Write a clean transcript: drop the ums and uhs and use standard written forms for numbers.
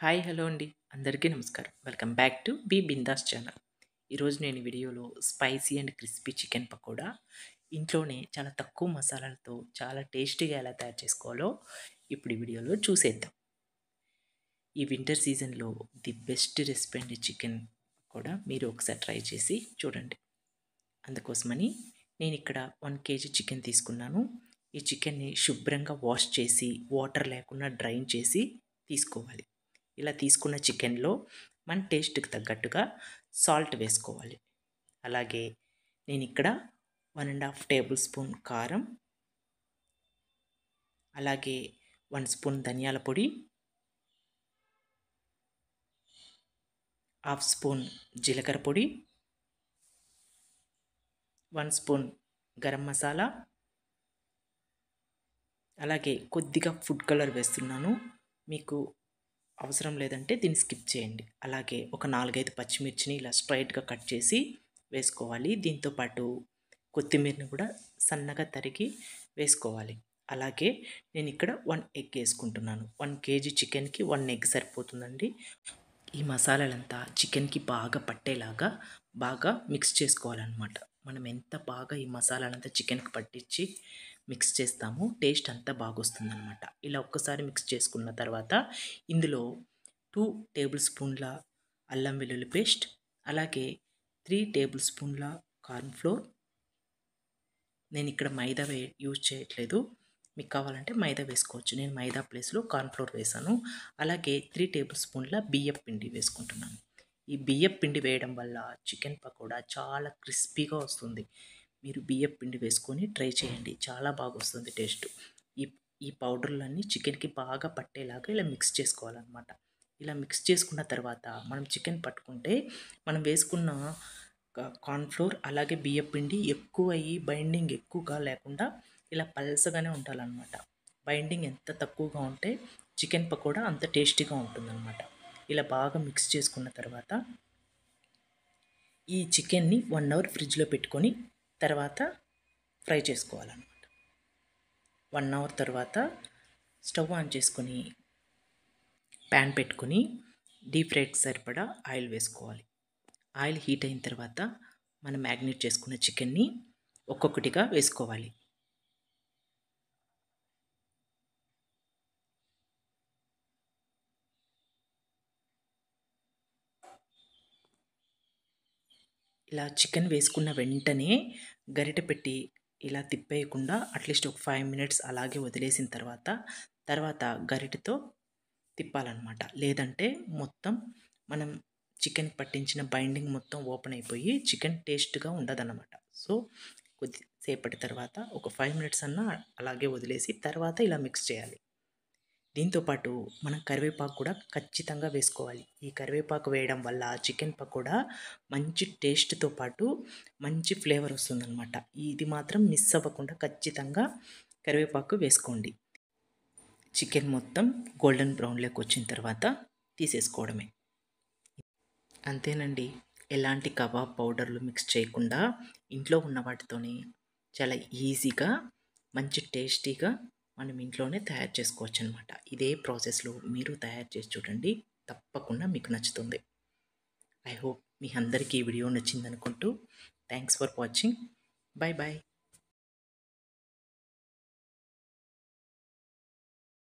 Hi hello అండి అందరికీ నమస్కారం. Welcome back to B Bindaas channel. ఈరోజు నేను ఈ వీడియోలో spicy and crispy chicken pakoda ఇంట్లోనే చాలా తక్కువ మసాలాలతో చాలా టేస్టీగా ఎలా తయారు చేసుకోవాలో ఇప్పుడు ఈ వీడియోలో చూసేద్దాం. ఈ వింటర్ సీజన్లో ది బెస్ట్ రెసిపీ అండి చికెన్ కూడా మీరు ఒకసారి ట్రై చేసి చూడండి. అందుకోసమని నేను ఇక్కడ 1 కేజీ చికెన్ తీసుకున్నాను. ఈ చికెన్ని శుభ్రంగా వాష్ చేసి వాటర్ లేకుండా డ్రైన్ చేసి తీసుకోవాలి. ఇలా తీసుకున్న చికెన్లో మన టేస్ట్కి తగ్గట్టుగా సాల్ట్ వేసుకోవాలి. అలాగే నేను ఇక్కడ 1.5 టేబుల్ స్పూన్ కారం, అలాగే 1 స్పూన్ ధనియాల పొడి, 1/2 స్పూన్ జీలకర్ర పొడి, 1 స్పూన్ గరం మసాలా, అలాగే కొద్దిగా ఫుడ్ కలర్ వేస్తున్నాను. మీకు అవసరం లేదంటే దీన్ని స్కిప్ చేయండి. అలాగే ఒక 4-5 పచ్చిమిర్చిని ఇలా స్ట్రైట్గా కట్ చేసి వేసుకోవాలి. దీంతోపాటు కొత్తిమీరని కూడా సన్నగా తరిగి వేసుకోవాలి. అలాగే నేను ఇక్కడ 1 ఎగ్ వేసుకుంటున్నాను. 1 కేజీ చికెన్కి 1 ఎగ్ సరిపోతుందండి. ఈ మసాలాలంతా చికెన్కి బాగా పట్టేలాగా బాగా మిక్స్ చేసుకోవాలన్నమాట. మనం ఎంత బాగా ఈ మసాలాలంతా చికెన్కి పట్టించి మిక్స్ చేస్తామో టేస్ట్ అంతా బాగా వస్తుందన్నమాట. ఇలా ఒక్కసారి మిక్స్ చేసుకున్న తర్వాత ఇందులో 2 టేబుల్ స్పూన్ల అల్లం వెల్లుల్లి పేస్ట్, అలాగే 3 టేబుల్ స్పూన్ల కార్న్ ఫ్లోర్. నేను ఇక్కడ మైదా యూజ్ చేయట్లేదు. మీకు కావాలంటే మైదా వేసుకోవచ్చు. నేను మైదా ప్లేస్లో కార్న్ ఫ్లోర్ వేసాను. అలాగే 3 టేబుల్ స్పూన్ల బియ్యపు పిండి వేసుకుంటున్నాను. ఈ బియ్యపు పిండి వేయడం వల్ల చికెన్ పకోడా చాలా క్రిస్పీగా వస్తుంది. మీరు బియ్యపు పిండి వేసుకొని ట్రై చేయండి. చాలా బాగా వస్తుంది టేస్ట్. ఈ ఈ పౌడర్లన్నీ చికెన్కి బాగా పట్టేలాగా ఇలా మిక్స్ చేసుకోవాలన్నమాట. ఇలా మిక్స్ చేసుకున్న తర్వాత మనం చికెన్ పట్టుకుంటే మనం వేసుకున్న కార్న్ ఫ్లోర్ అలాగే బియ్యపు పిండి ఎక్కువయ్యి బైండింగ్ ఎక్కువగా లేకుండా ఇలా పల్సగానే ఉండాలన్నమాట. బైండింగ్ ఎంత తక్కువగా ఉంటే చికెన్ పకోడా అంత టేస్టీగా ఉంటుందన్నమాట. ఇలా బాగా మిక్స్ చేసుకున్న తర్వాత ఈ చికెన్ని 1 అవర్ ఫ్రిడ్జ్లో పెట్టుకొని తర్వాత ఫ్రై చేసుకోవాలన్నమాట. 1 అవర్ తర్వాత స్టవ్ ఆన్ చేసుకొని ప్యాన్ పెట్టుకొని డీప్ ఫ్రైకి సరిపడా ఆయిల్ వేసుకోవాలి. ఆయిల్ హీట్ అయిన తర్వాత మనం మ్యాగ్నేట్ చేసుకున్న చికెన్ని ఒక్కొక్కటిగా వేసుకోవాలి. ఇలా చికెన్ వేసుకున్న వెంటనే గరిటె పెట్టి ఇలా తిప్పేయకుండా అట్లీస్ట్ ఒక 5 మినిట్స్ అలాగే వదిలేసిన తర్వాత గరిటెతో తిప్పాలన్నమాట. లేదంటే మొత్తం మనం చికెన్కి పట్టించిన బైండింగ్ మొత్తం ఓపెన్ అయిపోయి చికెన్ టేస్ట్గా ఉండదన్నమాట. సో కొద్దిసేపటి తర్వాత ఒక 5 మినిట్స్ అన్నా అలాగే వదిలేసి తర్వాత ఇలా మిక్స్ చేయాలి. దీంతోపాటు మనం కరివేపాకు కూడా ఖచ్చితంగా వేసుకోవాలి. ఈ కరివేపాకు వేయడం వల్ల చికెన్ పకోడా మంచి టేస్ట్తో పాటు మంచి ఫ్లేవర్ వస్తుందన్నమాట. ఇది మాత్రం మిస్ అవ్వకుండా ఖచ్చితంగా కరివేపాకు వేసుకోండి. చికెన్ మొత్తం గోల్డెన్ బ్రౌన్లోకి వచ్చిన తర్వాత తీసేసుకోవడమే. అంతేనండి. ఎలాంటి కబాబ్ పౌడర్లు మిక్స్ చేయకుండా ఇంట్లో ఉన్న వాటితోనే చాలా ఈజీగా మంచి టేస్టీగా మనం ఇంట్లోనే తయారు చేసుకోవచ్చు అనమాట. ఇదే ప్రాసెస్లో మీరు తయారు చేసి చూడండి, తప్పకుండా మీకు నచ్చుతుంది. ఐ హోప్ మీ అందరికీ ఈ వీడియో నచ్చిందనుకుంటూ thanks for watching. Bye bye.